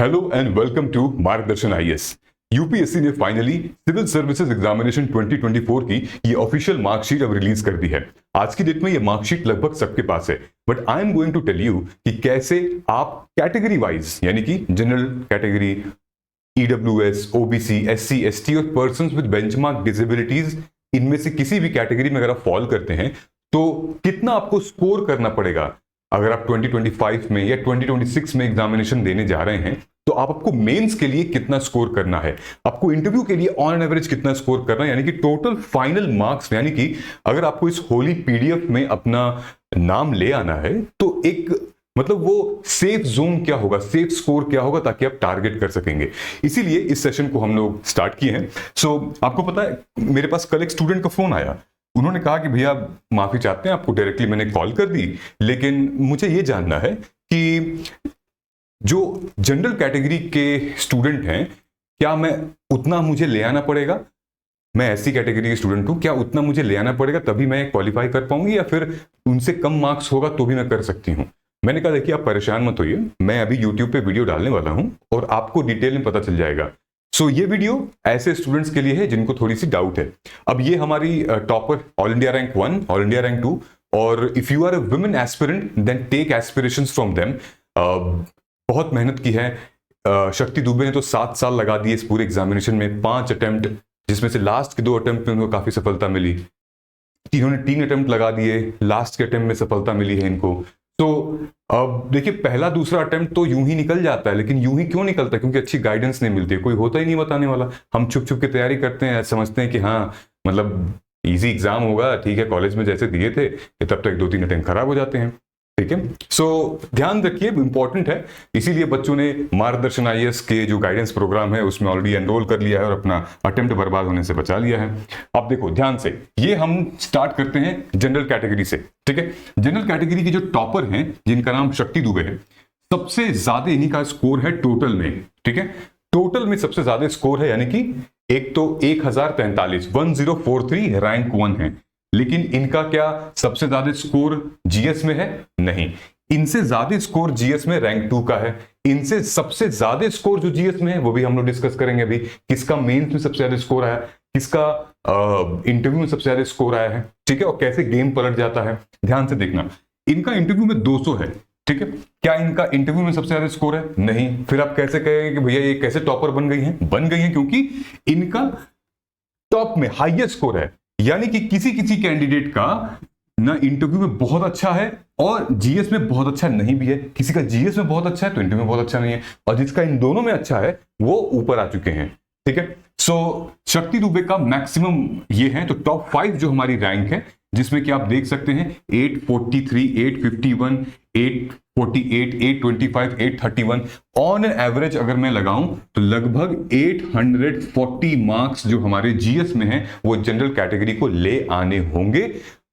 Hello and welcome to मार्गदर्शन IAS. UPSC ने finally civil services examination 2024 की ये ऑफिशियल मार्कशीट अब रिलीज कर दी है। आज की डेट में ये मार्कशीट लगभग सबके पास है, but I am going to tell you कि कैसे आप कैटेगरी वाइज यानी कि general category, EWS, OBC, SC, ST और पर्सन्स विद बेंचमार्क डिसेबिलिटीज, इनमें से किसी भी कैटेगरी में अगर आप फॉल करते हैं तो कितना आपको स्कोर करना पड़ेगा। अगर आप 2025 में या 2026 में एग्जामिनेशन देने जा रहे हैं तो आपको मेंस के लिए कितना स्कोर करना है, आपको इंटरव्यू के लिए ऑन एवरेज कितना स्कोर करना है, यानी कि टोटल फाइनल मार्क्स, यानी कि अगर आपको इस होली पीडीएफ में अपना नाम ले आना है तो एक मतलब वो सेफ जोन क्या होगा, सेफ स्कोर क्या होगा, ताकि आप टारगेट कर सकेंगे। इसीलिए इस सेशन को हम लोग स्टार्ट किए हैं। आपको पता है मेरे पास कल एक स्टूडेंट का फोन आया, उन्होंने कहा कि भैया माफी चाहते हैं, आपको डायरेक्टली मैंने कॉल कर दी, लेकिन मुझे ये जानना है कि जो जनरल कैटेगरी के स्टूडेंट हैं क्या मैं उतना मुझे ले आना पड़ेगा, मैं एससी कैटेगरी के स्टूडेंट हूं, क्या उतना मुझे ले आना पड़ेगा तभी मैं क्वालिफाई कर पाऊंगी या फिर उनसे कम मार्क्स होगा तो भी मैं कर सकती हूं। मैंने कहा देखिए आप परेशान मत होइए, मैं अभी यूट्यूब पे वीडियो डालने वाला हूं और आपको डिटेल में पता चल जाएगा। ये वीडियो ऐसे स्टूडेंट्स के लिए है जिनको थोड़ी सी डाउट है। अब ये हमारी topper all India rank 1, all India rank 2, और if you are a women aspirant then take aspirations from them. बहुत मेहनत की है। शक्ति दुबे ने तो 7 साल लगा दिए इस पूरे एग्जामिनेशन में, 5 अटेम्प्ट, जिसमें से लास्ट के 2 अटेम्प्ट में उनको काफी सफलता मिली। इन्होंने 3 अटेम्प्ट लगा दिए, लास्ट के अटेम्प्ट में सफलता मिली है इनको। अब देखिए पहला दूसरा अटेम्प्ट तो यूं ही निकल जाता है, लेकिन यूं ही क्यों निकलता है? क्योंकि अच्छी गाइडेंस नहीं मिलती है, कोई होता ही नहीं बताने वाला। हम छुप छुप के तैयारी करते हैं, समझते हैं कि हाँ मतलब इजी एग्जाम होगा, ठीक है, कॉलेज में जैसे दिए थे, तब तक 2-3 अटेम्प्ट खराब हो जाते हैं। ठीक है, ध्यान रखिए, इंपॉर्टेंट है। इसीलिए बच्चों ने मार्गदर्शन आईएएस के जो गाइडेंस प्रोग्राम है उसमें ऑलरेडी एनरोल कर लिया है और अपना अटेम्प्ट बर्बाद होने से बचा लिया है। अब देखो ध्यान से, ये हम स्टार्ट करते हैं जनरल कैटेगरी से। ठीक है, जनरल कैटेगरी के जो टॉपर हैं जिनका नाम शक्ति दुबे है, सबसे ज्यादा इन्हीं का स्कोर है टोटल में। ठीक है, टोटल में सबसे ज्यादा स्कोर है, यानी कि एक तो 1043 रैंक 1 है। लेकिन इनका क्या सबसे ज्यादा स्कोर जीएस में है? नहीं, इनसे ज्यादा स्कोर जीएस में रैंक 2 का है। इनसे सबसे ज्यादा स्कोर जो जीएस में है वो भी हम लोग डिस्कस करेंगे अभी, किसका मेंस में सबसे ज्यादा स्कोर आया, किसका इंटरव्यू में सबसे ज्यादा स्कोर आया है। ठीक है, और कैसे गेम पलट जाता है। ध्यान से देखना, इनका इंटरव्यू में 200 है। ठीक है, क्या इनका इंटरव्यू में सबसे ज्यादा स्कोर है? नहीं। फिर आप कैसे कहेंगे कि भैया ये कैसे टॉपर बन गई हैं? बन गई हैं क्योंकि इनका टॉप में हाईएस्ट स्कोर है। यानी कि किसी किसी कैंडिडेट का ना इंटरव्यू में बहुत अच्छा है और जीएस में बहुत अच्छा नहीं भी है। किसी का जीएस में बहुत अच्छा है तो इंटरव्यू में बहुत अच्छा नहीं है, और जिसका इन दोनों में अच्छा है वो ऊपर आ चुके हैं। ठीक है, शक्ति दुबे का मैक्सिमम ये है। तो टॉप 5 जो हमारी रैंक है, जिसमें कि आप देख सकते हैं 843, 851, 848, 825, 831 ऑन एवरेज अगर मैं लगाऊं तो लगभग 840 मार्क्स जो हमारे जीएस में हैं वो जनरल कैटेगरी को ले आने होंगे।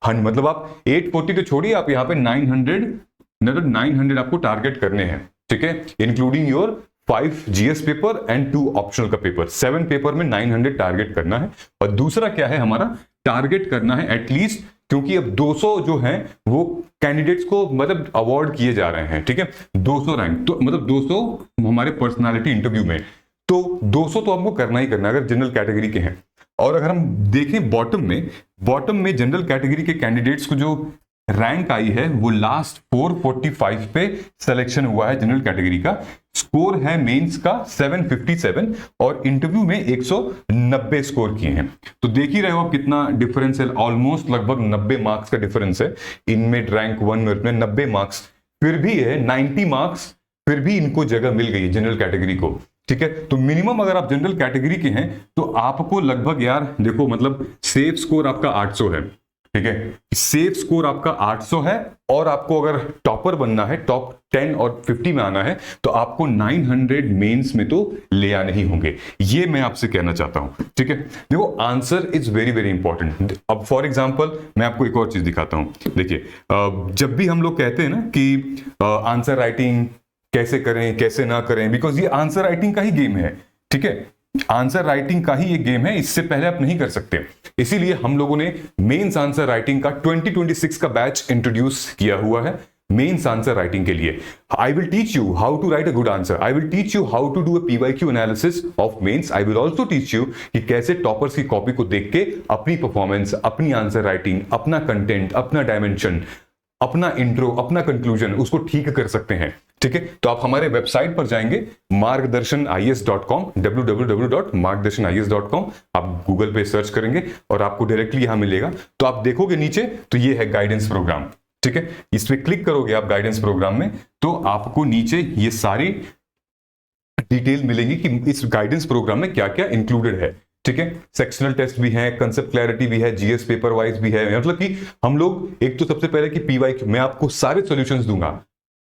मतलब आप 840 तो छोड़िए, आप यहां पे 900 आपको टारगेट करने हैं। ठीक है, including your 5 GS paper and 2 optional का पेपर, 7 पेपर में 900 टारगेट करना है। और दूसरा क्या है, हमारा टारगेट करना है एटलीस्ट, क्योंकि अब 200 जो हैं वो कैंडिडेट्स को मतलब अवार्ड किए जा रहे हैं। ठीक है, 200 रैंक तो मतलब 200 हमारे पर्सनालिटी इंटरव्यू में, तो 200 तो हमको करना ही करना अगर जनरल कैटेगरी के हैं। और अगर हम देखें बॉटम में जनरल कैटेगरी के कैंडिडेट्स को जो रैंक आई है वो लास्ट 445 पे सिलेक्शन हुआ है। जनरल कैटेगरी का स्कोर है मेंस का 757 और इंटरव्यू में 190 स्कोर किए हैं। तो देख ही रहे हो आप कितना डिफरेंस है, ऑलमोस्ट लगभग 90 मार्क्स का डिफरेंस है इनमें। रैंक 1 में 90 मार्क्स फिर भी है, 90 मार्क्स फिर भी इनको जगह मिल गई है जनरल कैटेगरी को। ठीक है, तो मिनिमम अगर आप जनरल कैटेगरी के हैं तो आपको लगभग, यार देखो मतलब सेफ स्कोर आपका 800 है। ठीक है, सेफ स्कोर आपका 800 है, और आपको अगर टॉपर बनना है, टॉप 10 और 50 में आना है, तो आपको 900 मेंस में तो ले आने ही होंगे। ये मैं आपसे कहना चाहता हूं। ठीक है, देखो answer is very very important. अब फॉर एग्जांपल मैं आपको एक और चीज दिखाता हूं। देखिए जब भी हम लोग कहते हैं ना कि आंसर राइटिंग कैसे करें कैसे ना करें, बिकॉज ये आंसर राइटिंग का ही गेम है। ठीक है, आंसर राइटिंग का ही ये गेम है, इससे पहले आप नहीं कर सकते। इसीलिए हम लोगों ने मेंस आंसर राइटिंग का 2026 का बैच इंट्रोड्यूस किया हुआ है। मेंस आंसर राइटिंग के लिए। I will teach you how to write a good answer, I will teach you how to do a PYQ analysis of mains, I will also teach you कि कैसे toppers की copy को देख के अपनी performance, अपनी आंसर राइटिंग, अपना content, अपना डायमेंशन, अपना इंट्रो, अपना कंक्लूजन उसको ठीक कर सकते हैं। ठीक है, तो आप हमारे वेबसाइट पर जाएंगे margdarshanIAS.com, www.margdarshanIAS.com, आप गूगल पे सर्च करेंगे और आपको डायरेक्टली यहां मिलेगा। तो आप देखोगे नीचे तो ये है गाइडेंस प्रोग्राम। ठीक है, इस पे क्लिक करोगे आप गाइडेंस प्रोग्राम में, तो आपको नीचे ये सारी डिटेल मिलेंगी कि इस गाइडेंस प्रोग्राम में क्या क्या इंक्लूडेड है। ठीक है, सेक्शनल टेस्ट भी है, कंसेप्ट क्लैरिटी भी है, जीएस पेपर वाइज भी है। मतलब कि हम लोग एक तो सबसे पहले कि पीवाईक्यू मैं आपको सारे सॉल्यूशंस दूंगा,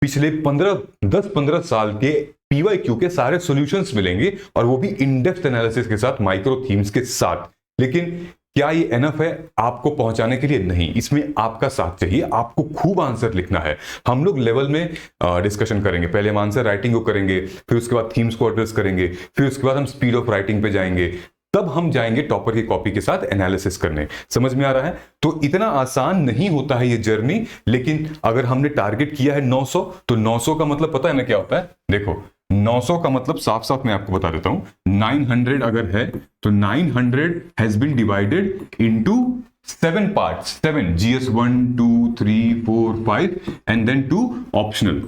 पिछले 10-15 साल के पीवाईक्यू के सारे सॉल्यूशंस मिलेंगे, और वो भी इन डेप्थ एनालिसिस के साथ, माइक्रो थीम्स के साथ। लेकिन क्या ये एनफ है आपको पहुंचाने के लिए? नहीं, इसमें आपका साथ चाहिए, आपको खूब आंसर लिखना है। हम लोग लेवल में डिस्कशन करेंगे, पहले हम आंसर राइटिंग को करेंगे, फिर उसके बाद थीम्स को एड्रेस करेंगे, फिर उसके बाद हम स्पीड ऑफ राइटिंग पे जाएंगे, तब हम जाएंगे टॉपर की कॉपी के साथ एनालिसिस करने। समझ में आ रहा है? तो इतना आसान नहीं होता है ये जर्नी, लेकिन अगर हमने टारगेट किया है 900, तो 900 का मतलब पता है ना क्या होता है? देखो, 900 का मतलब साफ साफ मैं आपको बता देता हूं। 900 अगर है तो 900 has been divided into 7 parts, 7 GS 1 2 3 4 5 and then 2 optional.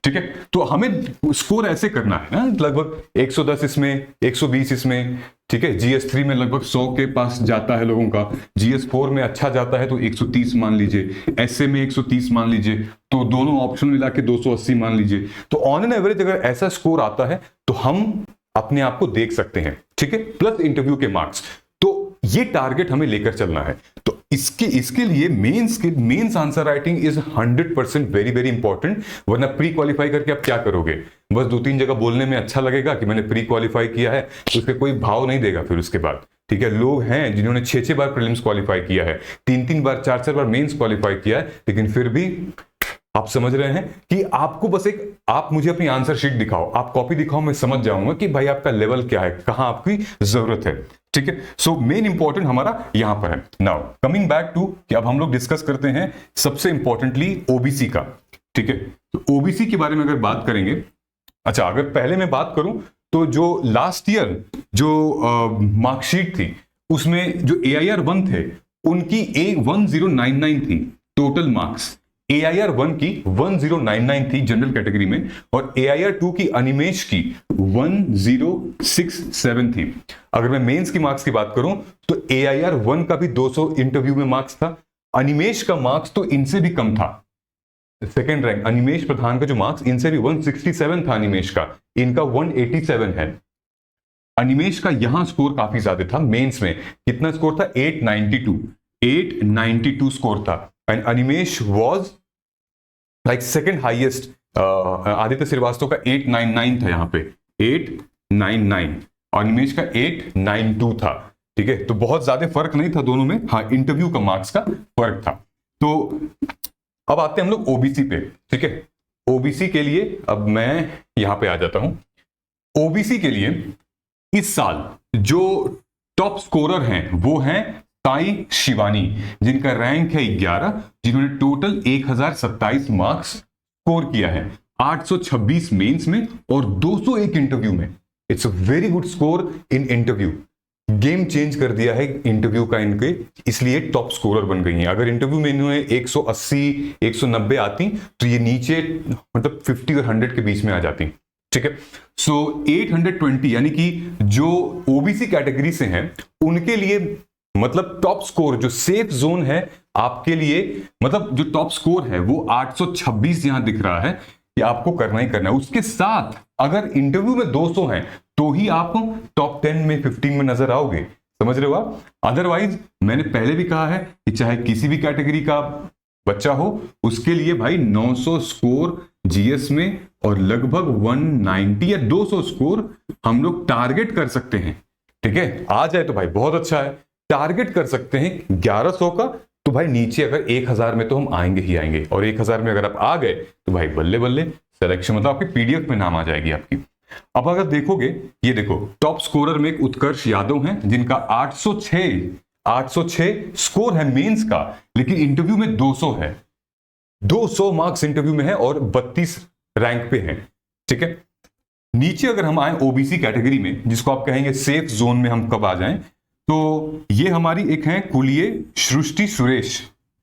ठीक है, तो हमें स्कोर ऐसे करना है ना, लगभग 110 इसमें, 120 इसमें। ठीक है, GS 3 में लगभग 100 के पास जाता है लोगों का, GS 4 में अच्छा जाता है तो 130 मान लीजिए, SA में 130 मान लीजिए, तो दोनों ऑप्शन मिला के 280 मान लीजिए। तो ऑन एन एवरेज अगर ऐसा स्कोर आता है तो हम अपने आप को देख सकते हैं। ठीक है, प्लस इंटरव्यू के मार्क्स। तो ये टारगेट हमें लेकर चलना है। तो इसके लिए mains answer writing is 100% very very important. वरना प्री क्वालिफाई करके आप क्या करोगे? बस 2-3 जगह बोलने में अच्छा लगेगा कि मैंने प्री क्वालिफाई किया है, तो उसके कोई भाव नहीं देगा फिर उसके बाद। ठीक है, लोग हैं जिन्होंने 6-6 बार प्रीलिम्स क्वालिफाई किया है, 3-3 बार 4-4 बार मेंस क्वालिफाई किया है, लेकिन फिर भी आप समझ रहे हैं कि आपको बस आप मुझे अपनी आंसर शीट दिखाओ, आप कॉपी दिखाओ, मैं समझ जाऊंगा कि भाई आपका लेवल क्या है, कहां आपकी जरूरत है। ठीक है, सो मेन इंपॉर्टेंट हमारा यहां पर है। नाउ कमिंग बैक टू कि अब हम लोग डिस्कस करते हैं सबसे इंपॉर्टेंटली ओबीसी का। ठीक है, तो ओबीसी के बारे में अगर बात करेंगे, अच्छा अगर पहले मैं बात करूं तो जो लास्ट ईयर जो मार्कशीट थी उसमें जो AIR 1 थे उनकी 1099 थी टोटल मार्क्स। AIR 1 की 1099 थी जनरल कैटेगरी में, और AIR 2 की अनिमेश की 1067 थी। अगर मैं मेंस की मार्क्स की बात करूं तो AIR 1 का भी 200 इंटरव्यू में मार्क्स था, अनिमेश का मार्क्स तो इनसे भी कम था। सेकेंड रैंक अनिमेश प्रधान का जो मार्क्स, इनसे भी 167 था अनिमेश का, इनका 187 है। अनिमेश का यहां स्कोर काफी ज्यादा था। मेंस में कितना स्कोर था? 892 स्कोर था। And Animesh was like second highest. Aditya Srivastava का 899 था, यहां पे 899, अनिमेश का 892 था। ठीक है, तो बहुत ज्यादा फर्क नहीं था दोनों में, हाँ इंटरव्यू का मार्क्स का फर्क था। तो अब आते हैं हम लोग ओबीसी पे। ठीक है, ओबीसी के लिए अब मैं यहां पे आ जाता हूं। ओबीसी के लिए इस साल जो टॉप स्कोरर हैं वो हैं साई शिवानी, जिनका रैंक है 11, जिन्होंने टोटल 1027 मार्क्स स्कोर किया है, 826 मेंस में और 201 इंटरव्यू में। It's a very good score in interview. Game change कर दिया है इंटरव्यू का इनके, इसलिए टॉप स्कोरर बन गई हैं। अगर इंटरव्यू में इन्होंने 180 190 आती तो ये नीचे मतलब 50 और 100 के बीच में आ जाती। ठीक है, सो 820 यानी कि जो ओबीसी कैटेगरी से हैं उनके लिए मतलब टॉप स्कोर जो सेफ जोन है आपके लिए, मतलब जो टॉप स्कोर है वो 826 यहां दिख रहा है, ये आपको करना ही करना है। उसके साथ अगर इंटरव्यू में 200 हैं तो ही आप टॉप 10 में 15 में नजर आओगे। समझ रहे हो आप? अदरवाइज मैंने पहले भी कहा है कि चाहे किसी भी कैटेगरी का बच्चा हो, उसके लिए भाई 900 स्कोर जीएस में और लगभग 190 या 200 स्कोर हम लोग टारगेट कर सकते हैं। ठीक है, आ जाए तो भाई बहुत अच्छा है। टारगेट कर सकते हैं 1100 का, तो भाई नीचे अगर 1000 में तो हम आएंगे ही आएंगे, और 1000 में अगर आप आ गए तो भाई बल्ले बल्ले सिलेक्शन, मतलब आपकी पीडीएफ में नाम आ जाएगी आपकी। अब अगर देखोगे, ये देखो टॉप स्कोरर में एक उत्कर्ष यादव हैं जिनका 806 स्कोर है मेंस का, लेकिन इंटरव्यू में 200 है। 200 मार्क्स इंटरव्यू में है और 32 रैंक पे हैं। ठीक है, नीचे अगर हम आए ओबीसी कैटेगरी में, जिसको आप कहेंगे सेफ जोन में हम कब आ जाएं, तो ये हमारी एक है कुलिये सृष्टि सुरेश।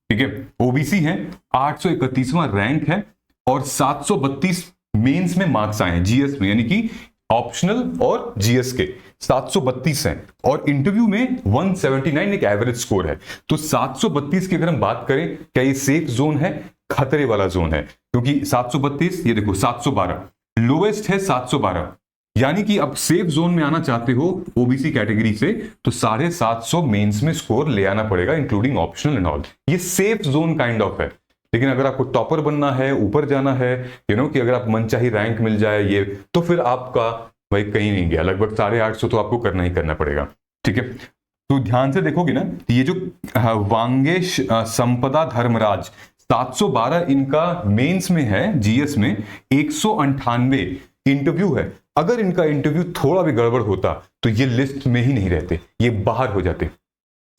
ठीक है, ओबीसी है, 831वां रैंक है और 732 मेंस में मार्क्स आए हैं जीएस में, यानी कि ऑप्शनल और जीएस के 732 हैं और इंटरव्यू में 179 एक एवरेज स्कोर है। तो 732 की अगर हम बात करें, क्या ये सेफ जोन है, खतरे वाला जोन है? क्योंकि 732, ये देखो 712 लोएस्ट है, 712, यानी कि अब सेफ जोन में आना चाहते हो ओबीसी कैटेगरी से तो 750 मेंस में स्कोर ले आना पड़ेगा, इंक्लूडिंग ऑप्शनल एंड ऑल। ये सेफ जोन काइंड ऑफ है। लेकिन अगर आपको टॉपर बनना है, ऊपर जाना है, कि अगर आप मनचाही रैंक मिल जाए ये, तो फिर आपका भाई कहीं नहीं गया, लगभग 850 तो आपको करना ही करना पड़ेगा। ठीक है, तो ध्यान से देखोगे ना, ये जो वांगेश संपदा धर्मराज 712 इनका मेंस में है, जीएस में 198 इंटरव्यू है। अगर इनका इंटरव्यू थोड़ा भी गड़बड़ होता तो ये लिस्ट में ही नहीं रहते, ये बाहर हो जाते।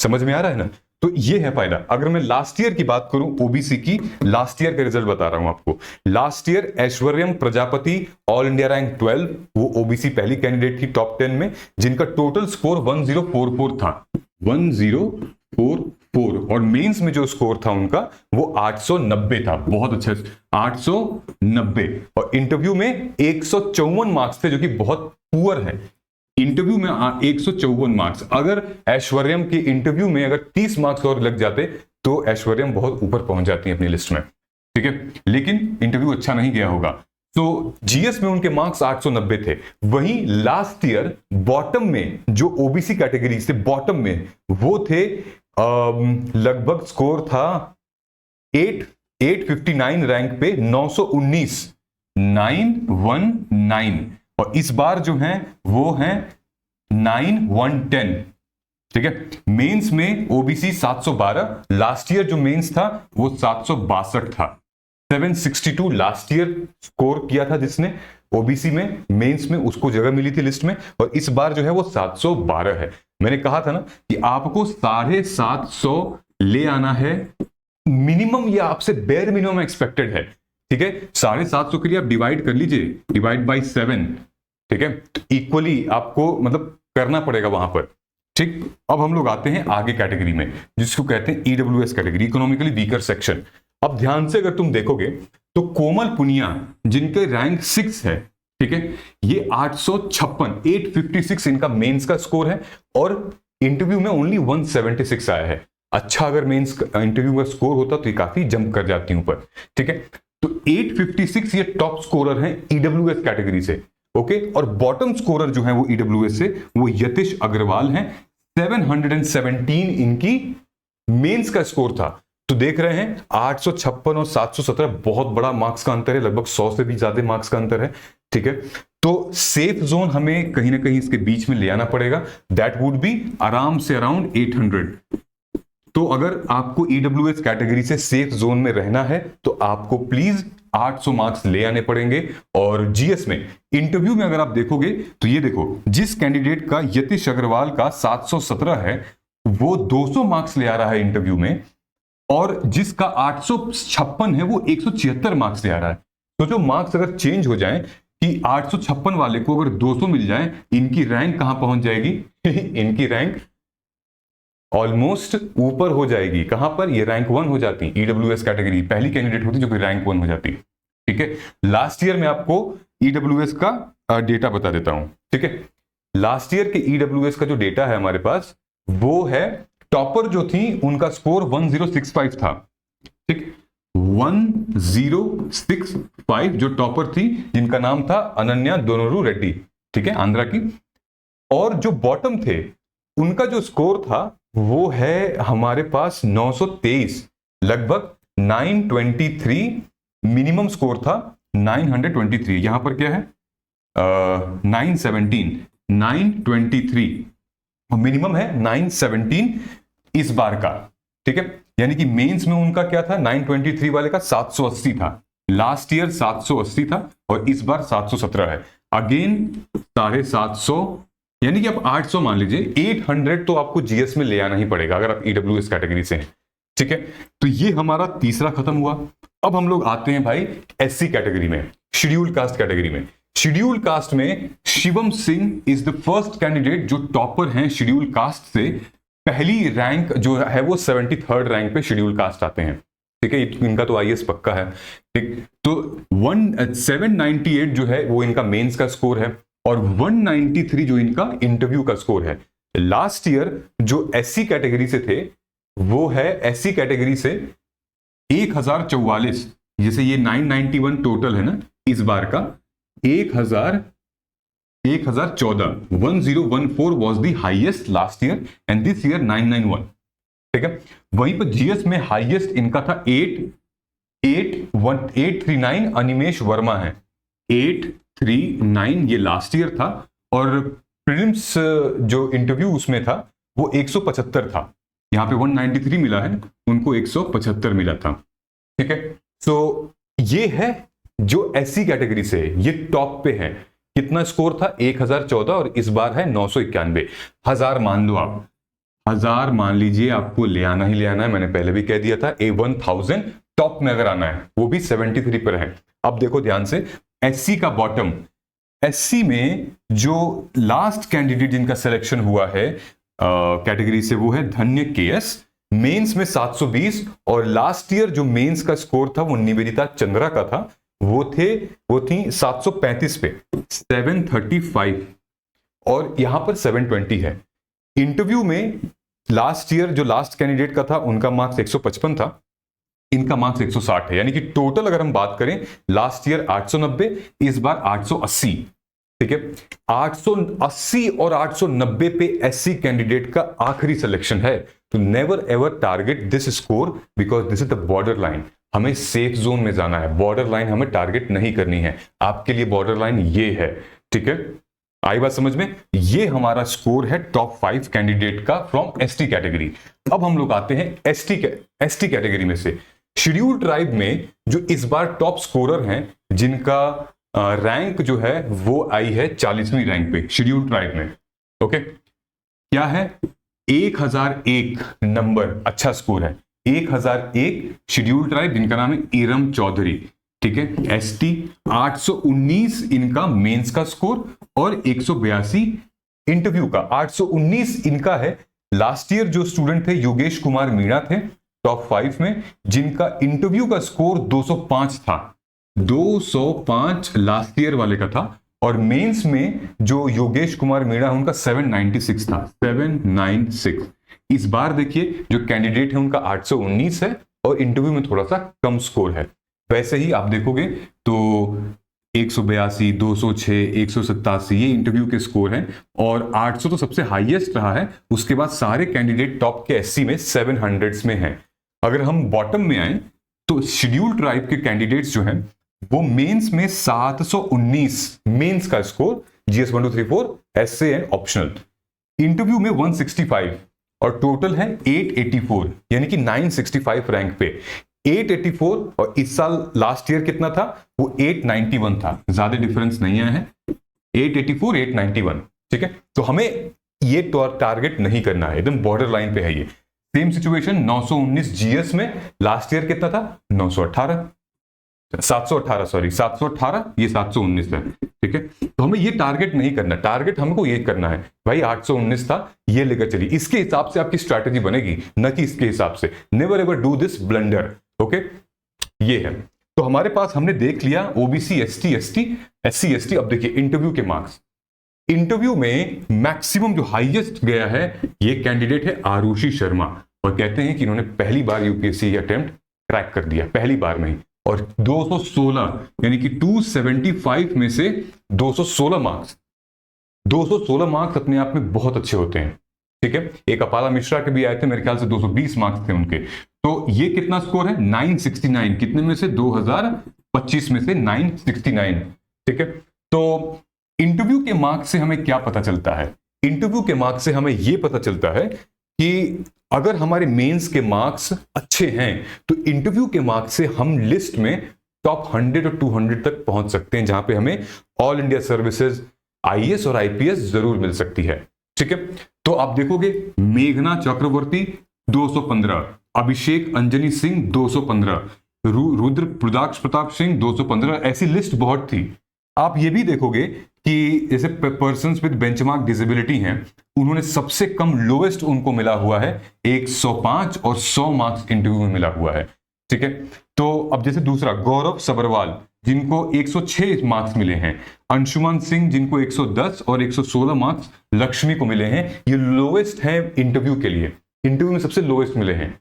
समझ में आ रहा है ना? तो ये है फायदा। अगर मैं लास्ट ईयर की बात करूं ओबीसी की, लास्ट ईयर का रिजल्ट बता रहा हूं आपको। Last year Aishwaryam Prajapati all India rank 12, वो ओबीसी पहली कैंडिडेट थी टॉप 10 में, जिनका टोटल स्कोर 1044 था, 1044, और मेंस में जो स्कोर था उनका वो 890 था, बहुत अच्छा, 890, और इंटरव्यू में 154 मार्क्स थे, जो कि बहुत पुअर है। इंटरव्यू में 154 मार्क्स, अगर ऐश्वर्यम के इंटरव्यू में अगर 30 मार्क्स और लग जाते तो ऐश्वर्यम बहुत ऊपर पहुंच जाती है अपनी लिस्ट में। ठीक है, लेकिन इंटरव्यू अच्छा नहीं गया होगा। तो जीएस में उनके मार्क्स 890 थे। वहीं लास्ट ईयर बॉटम में जो ओबीसी कैटेगरी से बॉटम में वो थे, लगभग स्कोर था 859 रैंक पे 919, 919, और इस बार जो है वो है 9110। ठीक है, मेंस में ओबीसी 712, लास्ट ईयर जो मेंस था वो 762 था, 762 लास्ट ईयर स्कोर किया था जिसने ओबीसी में, मेंस में उसको जगह मिली थी लिस्ट में, और इस बार जो है वो 712 है। मैंने कहा था ना कि आपको 750 ले आना है मिनिमम, ये आपसे बेयर मिनिमम एक्सपेक्टेड है। ठीक है, 750 के लिए आप डिवाइड कर लीजिए, डिवाइड बाई 7। ठीक है, तो इक्वली आपको मतलब करना पड़ेगा वहां पर। ठीक, अब हम लोग आते हैं आगे कैटेगरी में, जिसको कहते हैं EWS category, economically weaker section. अब ध्यान से अगर तुम देखोगे तो कोमल पुनिया, जिनके रैंक 6 है, ठीक है, ये 856 इनका मेंस का स्कोर है, और इंटरव्यू में ओनली 176 आया है। अच्छा, अगर मेंस इंटरव्यू का स्कोर होता तो ये काफी जंप कर जाती ऊपर। ठीक है, तो 856 ये टॉप स्कोरर है ईडब्ल्यूएस कैटेगरी से। ओके, और बॉटम स्कोरर जो है वो ईडब्ल्यूएस से वो यतिश अग्रवाल हैं, 717 इनकी मेंस का स्कोर था। तो देख रहे हैं 856 और 717 बहुत बड़ा मार्क्स का अंतर है, लगभग 100 से भी ज्यादा मार्क्स का अंतर है। ठीक है, तो सेफ जोन हमें कहीं ना कहीं इसके बीच में ले आना पड़ेगा, दैट वुड बी आराम से अराउंड 800। तो अगर आपको ईडब्ल्यूएस कैटेगरी से सेफ जोन में रहना है तो आपको प्लीज 800 मार्क्स ले आने पड़ेंगे। और जीएस में इंटरव्यू में अगर आप देखोगे तो ये देखो, जिस कैंडिडेट का यतिश अग्रवाल का 717 है वो 200 मार्क्स ले आ रहा है इंटरव्यू में, और जिसका 856 है वो 176 मार्क्स ले आ रहा है। तो जो मार्क्स अगर चेंज हो जाए कि 856 वाले को अगर 200 मिल जाए, इनकी रैंक कहां पहुंच जाएगी इनकी रैंक ऑलमोस्ट ऊपर हो जाएगी। कहां पर? ये रैंक 1 हो जाती, ईडब्ल्यूएस कैटेगरी पहली कैंडिडेट होती जो कि रैंक 1 हो जाती। ठीक है, लास्ट ईयर में आपको ईडब्ल्यूएस का डेटा बता देता हूं। ठीक है, लास्ट ईयर के ईडब्ल्यूएस का जो डेटा है हमारे पास वो है, टॉपर जो थी उनका स्कोर 1065 था। ठीक, 1065 जो टॉपर थी, जिनका नाम था अनन्या दोनोरू रेड्डी, ठीक है, आंध्रा की। और जो बॉटम थे उनका जो स्कोर था वो है हमारे पास 923, लगभग 923 मिनिमम स्कोर था, 923। यहां पर क्या है 917, 923 मिनिमम है, 917 इस बार का। ठीक है, यानी कि मेंस में उनका क्या था, 923 वाले का 780 था, लास्ट ईयर 780 था और इस बार 717 है। अगेन 750, यानी कि आप 800 मान लीजिए, 800 तो आपको जीएस में ले आना ही पड़ेगा अगर आप ईडब्ल्यूएस कैटेगरी से हैं। ठीक है, तो ये हमारा तीसरा खत्म हुआ। अब हम लोग आते हैं भाई एससी कैटेगरी में, शेड्यूल्ड कास्ट कैटेगरी में। शेड्यूल्ड कास्ट में Shivam Singh is the first candidate जो टॉपर हैं शेड्यूल्ड कास्ट से। पहली रैंक जो है वो 73rd रैंक पे शेड्यूल्ड कास्ट आते हैं, ठीक है। इनका तो आईएएस पक्का है, ठीक। तो 798 जो है वो इनका मेंस का स्कोर है और 193 जो इनका इंटरव्यू का स्कोर है। लास्ट ईयर जो एससी कैटेगरी से थे वो है एससी कैटेगरी से 1044, जैसे ये 991 टोटल है ना, इस बार का 1014 1014 was the highest last year and this year 991, ठीक है। वहीं पर जीएस में हाईएस्ट इनका था 839, अनिमेश वर्मा है 839, ये लास्ट ईयर था। और प्रीलिम्स जो इंटरव्यू उसमें था वो 175 था, यहां पे 193 मिला है, उनको 175 मिला था, ठीक है। सो ये है जो एससी कैटेगरी से ये टॉप पे है। कितना स्कोर था? 1014 और इस बार है 991। 1000 मान लो आप, 1000 मान लीजिए, आपको ले आना ही ले आना है। मैंने पहले भी कह दिया था A1000 टॉप में अगर आना है, वो भी 73 पर है। अब देखो ध्यान से, एससी का बॉटम, एससी में जो लास्ट कैंडिडेट जिनका सिलेक्शन हुआ है कैटेगरी से वो है धन्य केएस, मेंस में 720, और लास्ट ईयर जो मेंस का स्कोर था वो निवेदिता चंद्रा का था, वो थी 735 पे 735, और यहां पर 720 है। इंटरव्यू में लास्ट ईयर जो लास्ट कैंडिडेट का था उनका मार्क्स 155 था, इनका मार्क्स 160 है। यानी कि टोटल अगर हम बात करें, लास्ट ईयर 890, इस बार 880, ठीक है। 880 और 890 पे एससी कैंडिडेट का आखिरी सिलेक्शन है। तो never ever target this score because this is the border line. हमें सेफ जोन में जाना है, बॉर्डर लाइन हमें टारगेट नहीं करनी है। आपके लिए बॉर्डर लाइन ये है, ठीक है। आई बात समझ में? ये हमारा स्कोर है टॉप 5 कैंडिडेट का फ्रॉम एसटी कैटेगरी। अब हम लोग आते हैं एसटी कैटेगरी में से। शेड्यूल्ड ट्राइब में जो इस बार टॉप स्कोरर हैं, जिनका रैंक जो है वो आई है 40वीं रैंक पे शेड्यूल्ड ट्राइब में, ओके। क्या है? 1001 नंबर, अच्छा स्कोर है 1001। शेड्यूल्ड ट्राइब जिनका नाम है इरम चौधरी, ठीक है। एसटी 819 इनका मेंस का स्कोर और 182 इंटरव्यू का। 819 इनका है। लास्ट ईयर जो स्टूडेंट थे योगेश कुमार मीणा थे टॉप 5 में, जिनका इंटरव्यू का स्कोर 205 था, 205 लास्ट ईयर वाले का था। और मेंस में जो योगेश कुमार मीणा उनका 796 था, 796। इस बार देखिए जो कैंडिडेट है उनका 819 है और इंटरव्यू में थोड़ा सा कम स्कोर है। वैसे ही आप देखोगे तो 182, 206, 187 ये इंटरव्यू के स्कोर हैं, और 800 तो सबसे हाईएस्ट रहा है। उसके बाद सारे कैंडिडेट टॉप के एससी में 700s में हैं। अगर हम बॉटम में आए तो शेड्यूल्ड ट्राइब के कैंडिडेट्स जो हैं वो मेंस में 719 मेंस का score, GS 1 2 3 4 SA and optional. Interview में 165 और टोटल है 884, यानी कि 965 रैंक पे 884। और इस साल लास्ट ईयर कितना था? वो 891 था, ज्यादा डिफरेंस नहीं आया है, 884 891, ठीक है। तो हमें ये टारगेट नहीं करना है, एकदम बॉर्डर लाइन पे है ये। सेम सिचुएशन 919 जीएस में, लास्ट ईयर कितना था? 918, 718 सॉरी 718, ये 719 है, ठीक है। तो हमें ये टारगेट नहीं करना, टारगेट हमको ये करना है भाई 819 था, ये लेकर चलिए। इसके हिसाब से आपकी स्ट्रैटेजी बनेगी, न कि इसके हिसाब से। Never ever do this blunder, okay. ये है। तो हमारे पास हमने देख लिया ओबीसी, एसटी, एससी, एसटी। अब देखिए इंटरव्यू के मार्क्स। इंटरव्यू में मैक्सिमम जो हाईएस्ट गया है ये कैंडिडेट है आरुषि शर्मा, और कहते हैं कि इन्होंने पहली बार यूपीएससी अटेम्प्ट क्रैक कर दिया, पहली बार में ही। और 216 यानी कि 275 में से 216 मार्क्स, 216 मार्क्स अपने आप में बहुत अच्छे होते हैं, ठीक है। एक अपाला मिश्रा के भी आए थे, मेरे ख्याल से 220 मार्क्स थे उनके। तो ये कितना स्कोर है? 969, कितने में से? 2025 में से 969, ठीक है। तो इंटरव्यू के मार्क्स से हमें क्या पता चलता है? इंटरव्यू के मार्क्स से हमें यह पता चलता है कि अगर हमारे मेंस के मार्क्स अच्छे हैं तो इंटरव्यू के मार्क्स से हम लिस्ट में टॉप 100 और 200 तक पहुंच सकते हैं, जहां पे हमें ऑल इंडिया सर्विसेज, आईएएस और आईपीएस जरूर मिल सकती है, ठीक है। तो आप देखोगे मेघना चक्रवर्ती 215, अभिषेक अंजनी सिंह 215, रुद्र रुद्राक्ष प्रताप सिंह 215, ऐसी लिस्ट बहुत थी। आप ये भी देखोगे कि जैसे पर्सन्स विद बेंचमार्क डिसेबिलिटी हैं, उन्होंने सबसे कम लोएस्ट उनको मिला हुआ है 105 और 100 मार्क्स इंटरव्यू में मिला हुआ है। ठीक है, तो अब जैसे दूसरा गौरव सबरवाल जिनको 106 मार्क्स मिले हैं, अंशुमान सिंह जिनको 110 और 116 मार्क्स लक्ष्मी को मिले हैं, ये लोएस्ट है इंटरव्यू के लिए, इंटरव्यू में सबसे लोएस्ट मिले हैं।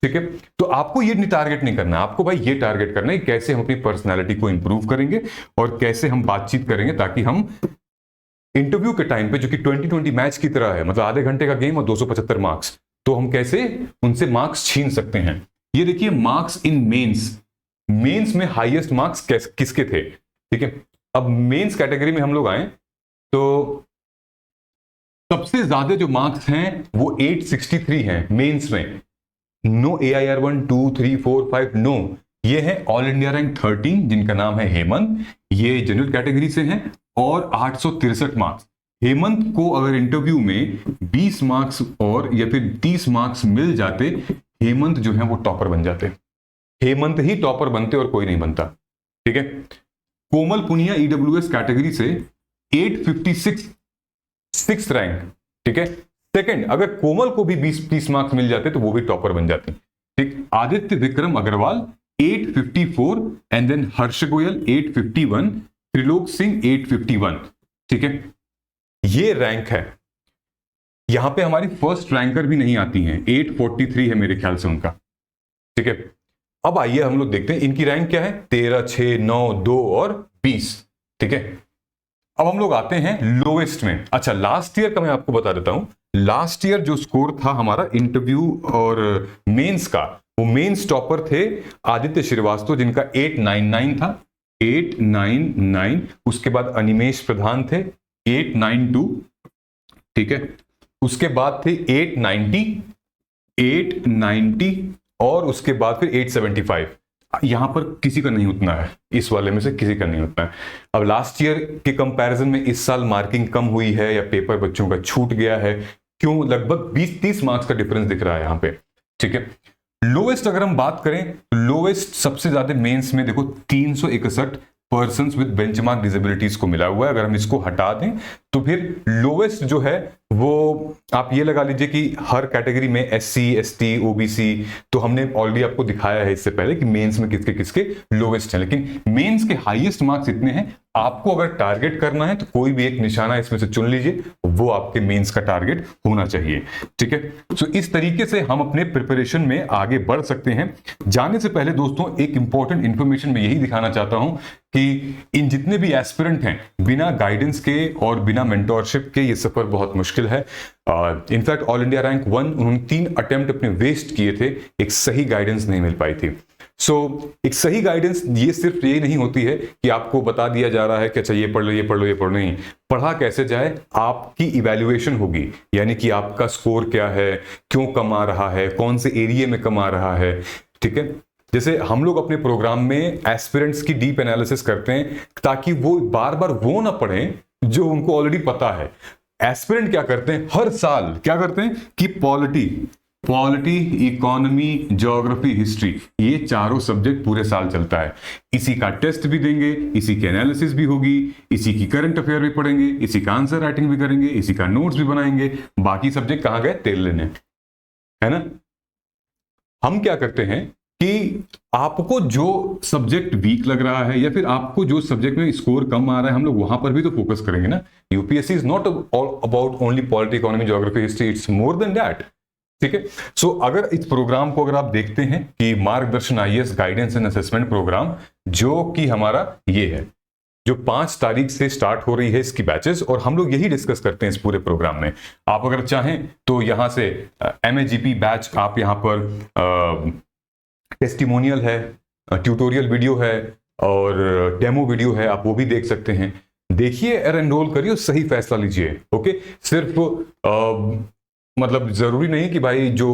ठीक है, तो आपको ये टारगेट नहीं करना, आपको भाई ये टारगेट करना है कैसे हम अपनी पर्सनालिटी को इंप्रूव करेंगे और कैसे हम बातचीत करेंगे ताकि हम इंटरव्यू के टाइम पे, जो कि 2020 मैच की तरह है, मतलब आधे घंटे का गेम और 275 मार्क्स, तो हम कैसे उनसे मार्क्स छीन सकते हैं। ये देखिए मार्क्स इन मेंस में हाईएस्ट मार्क्स किसके थे। ठीक है, अब मेंस कैटेगरी में हम लोग आए तो सबसे ज्यादा जो मार्क्स हैं वो 863 हैं मेंस में। नो AIR 1 2 3 4 5 नो, ये है ऑल इंडिया रैंक 13 जिनका नाम है हेमंत, ये जनरल कैटेगरी से हैं और 863 मार्क्स। हेमंत को अगर इंटरव्यू में 20 मार्क्स और या फिर 30 मार्क्स मिल जाते, हेमंत जो है वो टॉपर बन जाते। हेमंत ही टॉपर बनते और कोई नहीं बनता। ठीक है, कोमल पुनिया EWS कैटेगरी से 856 6th रैंक। ठीक है, सेकंड, अगर कोमल को भी 20-30 मार्क्स मिल जाते तो वो भी टॉपर बन जाते। ठीक, आदित्य विक्रम अग्रवाल 854 एंड देन हर्ष गोयल 851, त्रिलोक सिंह 851। ठीक है, ये रैंक है। यहां पे हमारी फर्स्ट रैंकर भी नहीं आती हैं, 843 है मेरे ख्याल से उनका। ठीक है, अब आइए हम लोग देखते हैं इनकी रैंक क्या है, 13 6 9 2 और 20। ठीक है, अब हम लोग आते हैं लोएस्ट में। अच्छा, लास्ट ईयर का मैं आपको बता देता हूं, लास्ट ईयर जो स्कोर था हमारा इंटरव्यू और मेंस का, वो मेंस टॉपर थे आदित्य श्रीवास्तव जिनका 899 था, 899। उसके बाद अनिमेश प्रधान थे 892। ठीक है, उसके बाद थे 890 और उसके बाद फिर 875। यहां पर किसी का नहीं उतना है, इस वाले में से किसी का नहीं उतना है। अब लास्ट ईयर के कंपैरिजन में इस साल मार्किंग कम हुई है या पेपर बच्चों का छूट गया है, क्यों, लगभग 20-30 मार्क्स का डिफरेंस दिख रहा है यहां पे। ठीक है, लोएस्ट अगर हम बात करें तो लोएस्ट सबसे ज्यादा मेंस में देखो 361 पर्सन्स विद बेंचमार्क डिसेबिलिटीज को मिला हुआ है। अगर हम इसको हटा दें तो फिर लोएस्ट जो है वो आप ये लगा लीजिए कि हर कैटेगरी में SC ST OBC, तो हमने ऑलरेडी आपको दिखाया है इससे पहले कि मेंस में किसके किसके लोएस्ट हैं, लेकिन मेंस के हाईएस्ट मार्क्स इतने हैं। आपको अगर टारगेट करना है तो कोई भी एक निशाना इसमें से चुन लीजिए, वो आपके मेंस का टारगेट होना चाहिए। ठीक है, तो इस तरीके से हम अपने प्रिपरेशन में आगे बढ़ सकते हैं। जाने से पहले दोस्तों एक इंपॉर्टेंट इंफॉर्मेशन मैं यही दिखाना चाहता हूं कि इन जितने भी एस्पिरेंट हैं, बिना गाइडेंस के और बिना मेंटोरशिप के ये सफर बहुत मुश्किल है। इनफैक्ट ऑल इंडिया रैंक 1 उन्होंने 3 अटेम्प्ट अपने वेस्ट किए थे, एक सही गाइडेंस नहीं मिल पाई थी। एक सही गाइडेंस ये सिर्फ ये नहीं होती है कि आपको बता दिया जा रहा है कि अच्छा ये पढ़ लो ये पढ़ लो ये पढ़ लो, नहीं, पढ़ा कैसे जाए, आपकी इवैल्यूएशन होगी, यानी कि आपका स्कोर क्या है, क्यों कम आ रहा है, कौन से एरिया में कम आ रहा है। ठीक है, जैसे हम लोग अपने प्रोग्राम में एस्पिरेंट्स की डीप एनालिसिस करते हैं ताकि वो बार बार वो ना पढ़ें जो उनको ऑलरेडी पता है। एस्पिरेंट क्या करते हैं, हर साल क्या करते हैं कि पॉलिटी इकोनॉमी ज्योग्राफी हिस्ट्री, ये चारों सब्जेक्ट पूरे साल चलता है। इसी का टेस्ट भी देंगे, इसी की एनालिसिस भी होगी, इसी की करंट अफेयर भी पढ़ेंगे, इसी का आंसर राइटिंग भी करेंगे, इसी का नोट्स भी बनाएंगे। बाकी सब्जेक्ट कहां गए, तेल लेने, है ना। हम क्या करते हैं कि आपको जो सब्जेक्ट वीक लग रहा है या फिर आपको जो सब्जेक्ट में स्कोर कम आ रहा है, हम लोग वहां पर भी तो फोकस करेंगे ना। UPSC is not about only polity economy geography history, it's more than that. ठीक है, सो अगर इस प्रोग्राम को अगर आप देखते हैं कि Margdarshan IAS guidance and assessment programme, जो कि हमारा ये है, जो 5 तारीख से स्टार्ट हो रही है इसकी बैचेस, और हम लोग यही डिस्कस करते हैं इस पूरे प्रोग्राम में। आप अगर चाहें तो यहां से MAGP बैच, आप यहां पर टेस्टिमोनियल है, ट्यूटोरियल वीडियो है और डेमो वीडियो है, आप वो भी देख सकते हैं। देखिए और एनरोल करिए, सही फैसला लीजिए। ओके, सिर्फ मतलब जरूरी नहीं कि भाई जो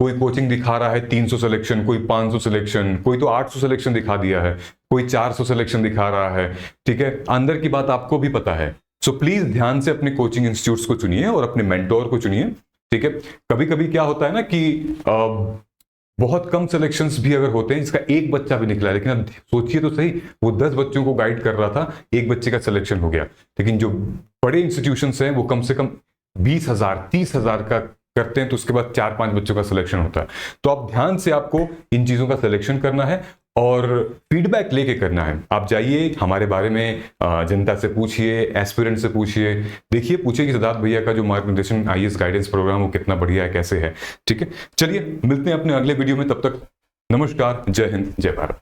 कोई कोचिंग दिखा रहा है 300 सिलेक्शन, कोई 500 सिलेक्शन, कोई तो 800 सिलेक्शन दिखा दिया है, कोई 400 सिलेक्शन दिखा रहा है। ठीक है, अंदर की बात आपको भी पता है। सो प्लीज ध्यान से अपने कोचिंग इंस्टीट्यूट्स को चुनिए और अपने मेंटोर को चुनिए। ठीक है, कभी कभी क्या होता है ना कि बहुत कम सिलेक्शंस भी अगर होते हैं जिसका एक बच्चा भी निकला, लेकिन अब सोचिए तो सही, वो 10 बच्चों को गाइड कर रहा था, एक बच्चे का सिलेक्शन हो गया। लेकिन जो बड़े इंस्टीट्यूशंस हैं वो कम से कम 20,000 30,000 का करते हैं, तो उसके बाद 4-5 बच्चों का सिलेक्शन होता है। तो आप ध्यान से आपको इन चीजों का सिलेक्शन करना है और फीडबैक लेके करना है। आप जाइए हमारे बारे में जनता से पूछिए, एस्पिरेंट से पूछिए, देखिए पूछिए कि सिद्धार्थ भैया का जो मार्गदर्शन आईएएस गाइडेंस प्रोग्राम वो कितना बढ़िया है, कैसे है। ठीक है, चलिए मिलते हैं अपने अगले वीडियो में, तब तक नमस्कार, जय हिंद, जय भारत।